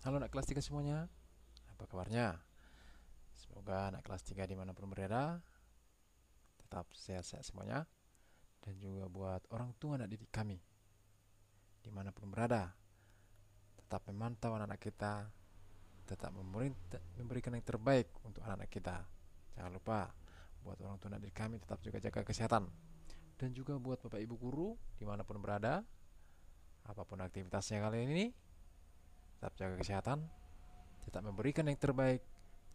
Halo anak kelas 3 semuanya, apa kabarnya? Semoga anak kelas 3 dimanapun berada tetap sehat-sehat semuanya. Dan juga buat orang tua anak didik kami dimanapun berada, tetap memantau anak-anak kita, tetap memberikan yang terbaik untuk anak-anak kita. Jangan lupa buat orang tua anak didik kami tetap juga jaga kesehatan. Dan juga buat bapak ibu guru dimanapun berada, apapun aktivitasnya kali ini, tetap jaga kesehatan, tetap memberikan yang terbaik,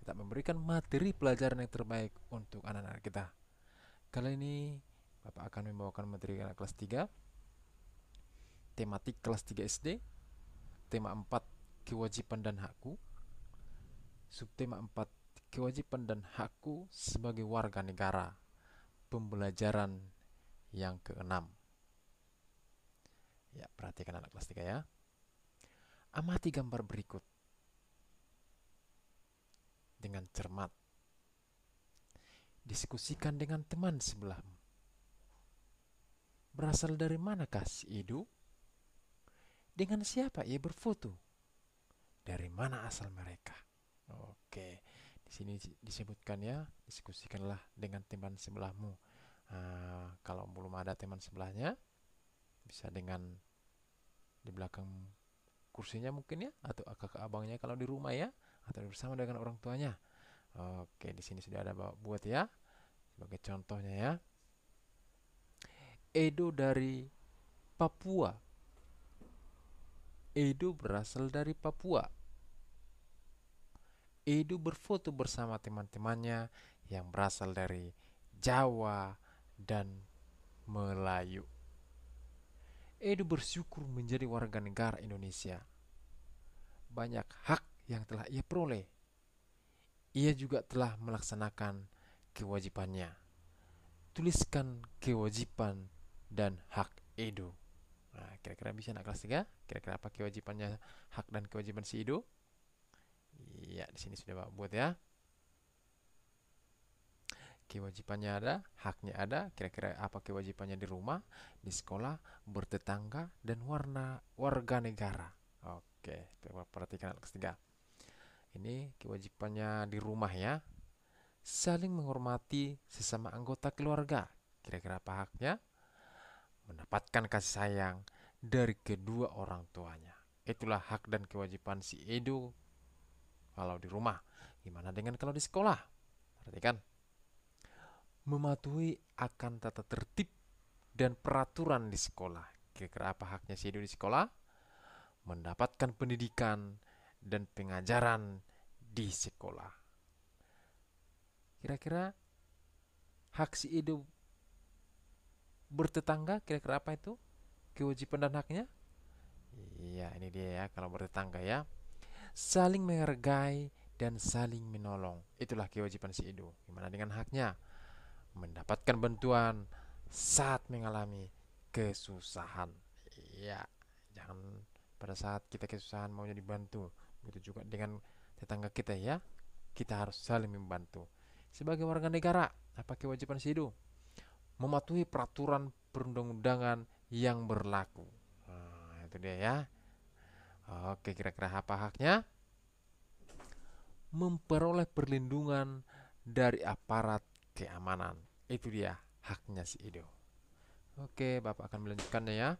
tetap memberikan materi pelajaran yang terbaik untuk anak-anak kita. Kali ini Bapak akan membawakan materi anak kelas 3, tematik kelas 3 SD, tema 4 kewajiban dan hakku, subtema 4 kewajiban dan hakku sebagai warga negara, pembelajaran yang keenam. Ya, perhatikan anak kelas 3 ya. Amati gambar berikut dengan cermat. Diskusikan dengan teman sebelahmu. Berasal dari manakah si Edu? Dengan siapa ia berfoto? Dari mana asal mereka? Oke, di sini disebutkan ya, diskusikanlah dengan teman sebelahmu. Kalau belum ada teman sebelahnya, bisa dengan di belakang kursinya mungkin ya, atau kakak abangnya kalau di rumah ya, atau bersama dengan orang tuanya. Oke, di sini sudah ada buat ya, sebagai contohnya ya. Edo dari Papua. Edo berasal dari Papua. Edo berfoto bersama teman-temannya yang berasal dari Jawa dan Melayu. Edo bersyukur menjadi warga negara Indonesia. Banyak hak yang telah ia peroleh. Ia juga telah melaksanakan kewajibannya. Tuliskan kewajiban dan hak Edo. Nah, kira-kira bisa anak kelas 3? Kira-kira apa kewajibannya, hak dan kewajiban si Edo? Iya, di sini sudah buat ya. Kewajibannya ada, haknya ada. Kira-kira apa kewajibannya di rumah, di sekolah, bertetangga, dan warga negara. Oke, perhatikan anak kelas 3. Ini kewajibannya di rumah ya. Saling menghormati sesama anggota keluarga. Kira-kira apa haknya? Mendapatkan kasih sayang dari kedua orang tuanya. Itulah hak dan kewajiban si Edo kalau di rumah. Gimana dengan kalau di sekolah? Perhatikan. Mematuhi akan tata tertib dan peraturan di sekolah. Kira-kira apa haknya si Edo di sekolah? Mendapatkan pendidikan dan pengajaran di sekolah. Kira-kira hak si Edo bertetangga, kira-kira apa itu? Kewajiban dan haknya? Iya, ini dia ya, kalau bertetangga ya. Saling menghargai dan saling menolong. Itulah kewajiban si Edo. Gimana dengan haknya? Mendapatkan bantuan saat mengalami kesusahan. Iya, jangan pada saat kita kesusahan maunya dibantu. Begitu juga dengan tetangga kita ya. Kita harus saling membantu. Sebagai warga negara, apa kewajiban si Edo? Mematuhi peraturan perundang-undangan yang berlaku. Nah, itu dia ya. Oke, kira-kira apa haknya? Memperoleh perlindungan dari aparat keamanan. Itu dia haknya si Edo. Oke, Bapak akan melanjutkannya ya.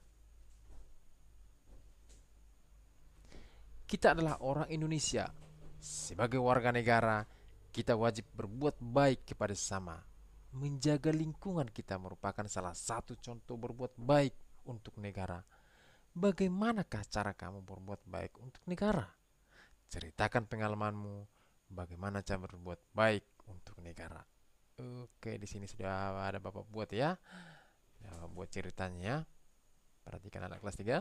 Kita adalah orang Indonesia. Sebagai warga negara, kita wajib berbuat baik kepada sesama. Menjaga lingkungan kita merupakan salah satu contoh berbuat baik untuk negara. Bagaimanakah cara kamu berbuat baik untuk negara? Ceritakan pengalamanmu, bagaimana cara berbuat baik untuk negara. Oke, di sini sudah ada Bapak buat ya. Buat ceritanya. Perhatikan anak kelas 3.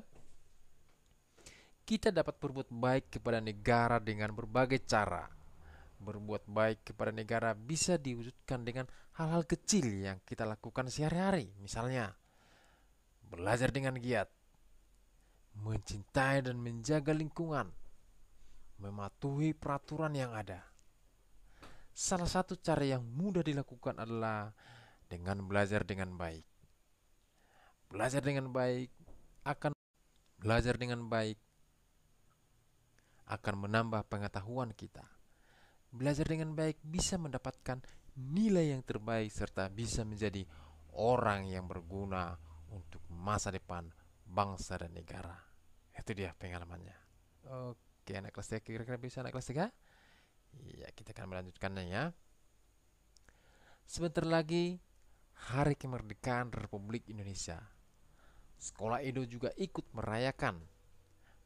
Kita dapat berbuat baik kepada negara dengan berbagai cara. Berbuat baik kepada negara bisa diwujudkan dengan hal-hal kecil yang kita lakukan sehari-hari. Misalnya, belajar dengan giat, mencintai dan menjaga lingkungan, mematuhi peraturan yang ada. Salah satu cara yang mudah dilakukan adalah dengan belajar dengan baik. Belajar dengan baik akan belajar dengan baik akan menambah pengetahuan kita. Belajar dengan baik bisa mendapatkan nilai yang terbaik serta bisa menjadi orang yang berguna untuk masa depan bangsa dan negara. Itu dia pengalamannya. Oke, anak kelas 3 kira-kira bisa anak kelas 3? Iya, kita akan melanjutkannya ya. Sebentar lagi Hari Kemerdekaan Republik Indonesia. Sekolah Edo juga ikut merayakan.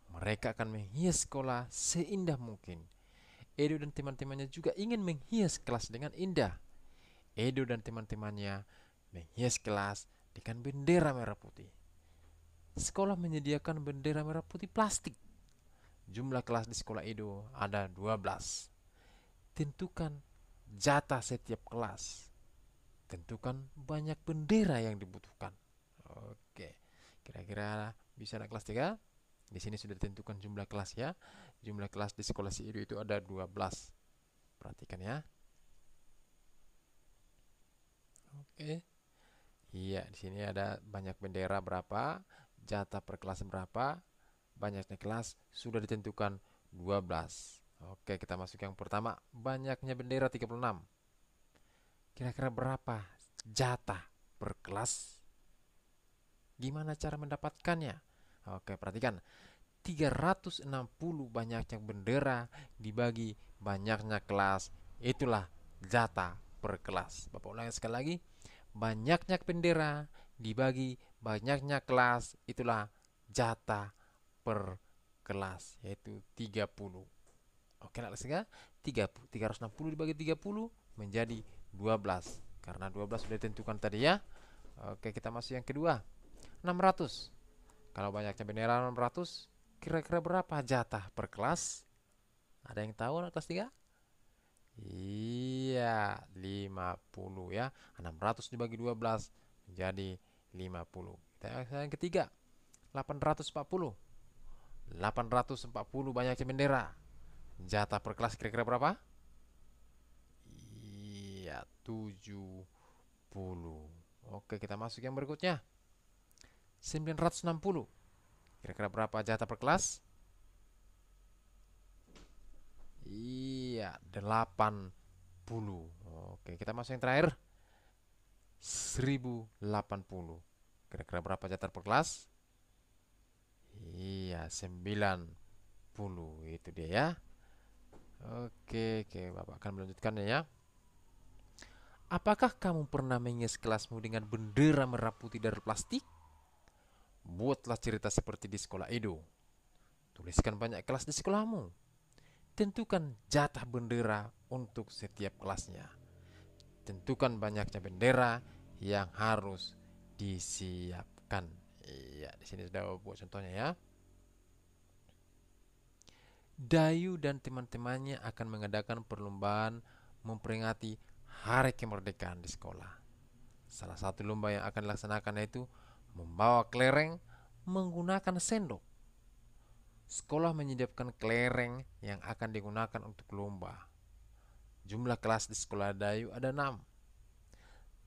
Mereka akan menghias sekolah seindah mungkin. Edo dan teman-temannya juga ingin menghias kelas dengan indah. Edo dan teman-temannya menghias kelas dengan bendera merah putih. Sekolah menyediakan bendera merah putih plastik. Jumlah kelas di sekolah Edo ada 12. Tentukan jatah setiap kelas. Tentukan banyak bendera yang dibutuhkan. Oke, kira-kira bisa anak kelas 3? Di sini sudah ditentukan jumlah kelas ya. Jumlah kelas di sekolah si Edo itu ada 12. Perhatikan ya. Oke. Iya, di sini ada banyak bendera berapa, jatah per kelas berapa, banyaknya kelas sudah ditentukan 12. Oke, kita masuk yang pertama, banyaknya bendera 36. Kira-kira berapa jatah per kelas? Gimana cara mendapatkannya? Oke, perhatikan. 360 banyaknya bendera dibagi banyaknya kelas. Itulah jatah per kelas. Bapak ulangi sekali lagi. Banyaknya bendera dibagi banyaknya kelas. Itulah jatah per kelas, yaitu 30. Oke, nak lihat 30. 360 dibagi 30 menjadi 12. Karena 12 sudah ditentukan tadi ya. Oke, kita masuk yang kedua. 600. Kalau banyaknya bendera 600, kira-kira berapa jatah per kelas? Ada yang tahu anak kelas 3? Iya, 50 ya. 600 dibagi 12 menjadi 50. Kita yang ketiga, 840. 840 banyaknya bendera. Jatah per kelas kira-kira berapa? Iya, 70. Oke, kita masuk yang berikutnya. 960. Kira-kira berapa jatah per kelas? Iya, 80. Oke, kita masuk yang terakhir. 1080. Kira-kira berapa jatah per kelas? Iya, 90. Itu dia ya. Oke, Bapak akan melanjutkannya ya. Apakah kamu pernah menghias kelasmu dengan bendera merah putih dari plastik? Buatlah cerita seperti di sekolah Edo. Tuliskan banyak kelas di sekolahmu. Tentukan jatah bendera untuk setiap kelasnya. Tentukan banyaknya bendera yang harus disiapkan. Iya, di sini sudah buat contohnya ya. Dayu dan teman-temannya akan mengadakan perlombaan memperingati Hari Kemerdekaan di sekolah. Salah satu lomba yang akan dilaksanakan yaitu membawa kelereng menggunakan sendok. Sekolah menyediakan kelereng yang akan digunakan untuk lomba. Jumlah kelas di sekolah Dayu ada 6.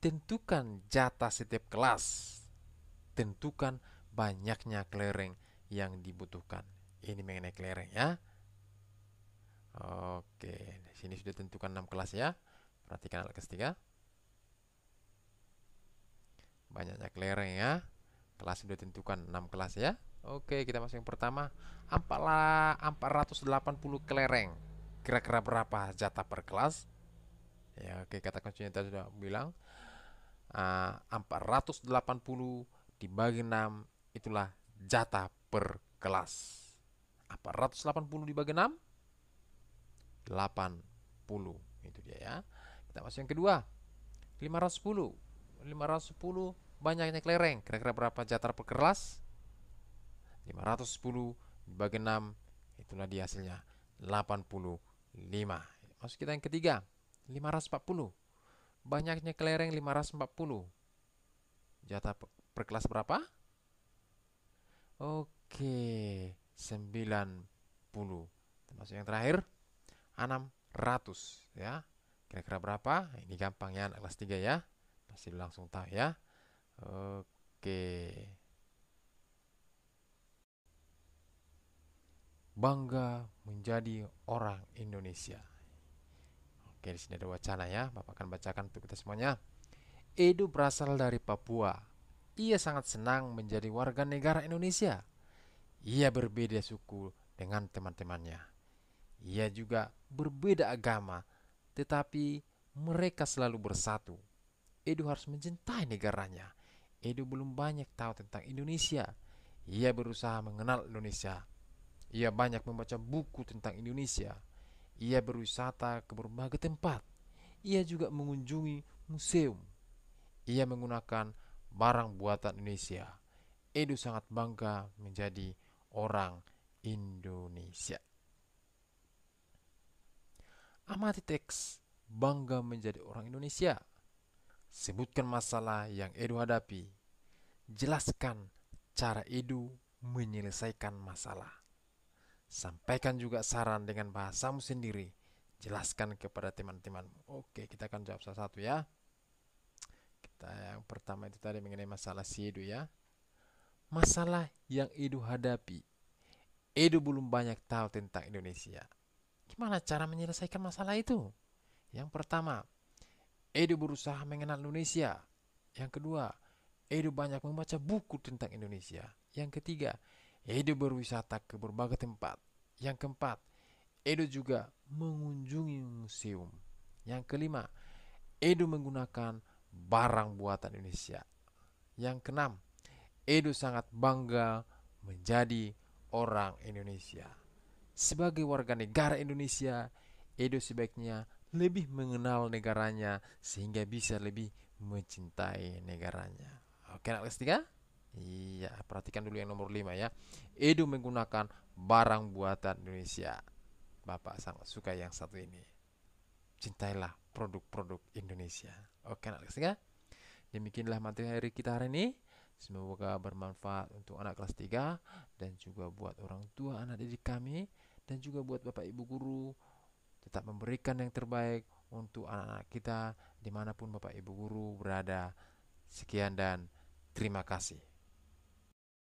Tentukan jatah setiap kelas. Tentukan banyaknya kelereng yang dibutuhkan. Ini mengenai kelereng ya. Oke, di sini sudah tentukan 6 kelas ya. Perhatikan alat kelas 3. Banyaknya kelereng ya. Kelas sudah tentukan 6 kelas ya. Oke, kita masuk yang pertama. 480 kelereng. Kira-kira berapa jatah per kelas? Ya, oke, kata kuncinya tadi sudah bilang. 480 dibagi 6 itulah jatah per kelas. 480 dibagi 6 80. Itu dia ya. Kita masuk yang kedua. 510. 510 banyaknya kelereng. Kira-kira berapa jatah per kelas? 510 dibagi 6 itulah dia hasilnya 85. Masuk kita yang ketiga. 540. Banyaknya kelereng 540. Jatah per kelas berapa? Oke, 90. Termasuk yang terakhir 600 ya. Kira-kira berapa? Ini gampang ya anak kelas 3 ya. Pasti langsung tahu ya. Oke. bangga menjadi orang Indonesia. Oke, di sini ada wacana ya. Bapak akan bacakan untuk kita semuanya. Edo berasal dari Papua. Ia sangat senang menjadi warga negara Indonesia. Ia berbeda suku dengan teman-temannya. Ia juga berbeda agama, tetapi mereka selalu bersatu. Edo harus mencintai negaranya. Edo belum banyak tahu tentang Indonesia. Ia berusaha mengenal Indonesia. Ia banyak membaca buku tentang Indonesia. Ia berwisata ke berbagai tempat. Ia juga mengunjungi museum. Ia menggunakan barang buatan Indonesia. Edo sangat bangga menjadi orang Indonesia. Amati teks bangga menjadi orang Indonesia. Sebutkan masalah yang Edo hadapi. Jelaskan cara Edo menyelesaikan masalah. Sampaikan juga saran dengan bahasamu sendiri. Jelaskan kepada teman-temanmu. Oke, kita akan jawab satu-satu ya. Yang pertama itu tadi mengenai masalah si Edo ya. Masalah yang Edo hadapi. Edo belum banyak tahu tentang Indonesia. Gimana cara menyelesaikan masalah itu? Yang pertama, Edo berusaha mengenal Indonesia. Yang kedua, Edo banyak membaca buku tentang Indonesia. Yang ketiga, Edo berwisata ke berbagai tempat. Yang keempat, Edo juga mengunjungi museum. Yang kelima, Edo menggunakan barang buatan Indonesia. Yang keenam, Edo sangat bangga menjadi orang Indonesia. Sebagai warga negara Indonesia, Edo sebaiknya lebih mengenal negaranya sehingga bisa lebih mencintai negaranya. Oke, anak kelas 3? Iya, perhatikan dulu yang nomor 5 ya. Edo menggunakan barang buatan Indonesia. Bapak sangat suka yang satu ini. Cintailah produk-produk Indonesia. Oke, anak kelas 3? Demikianlah materi kita hari ini. Semoga bermanfaat untuk anak kelas 3 dan juga buat orang tua anak didik kami dan juga buat Bapak Ibu guru. Tetap memberikan yang terbaik untuk anak-anak kita dimanapun Bapak Ibu guru berada. Sekian dan terima kasih.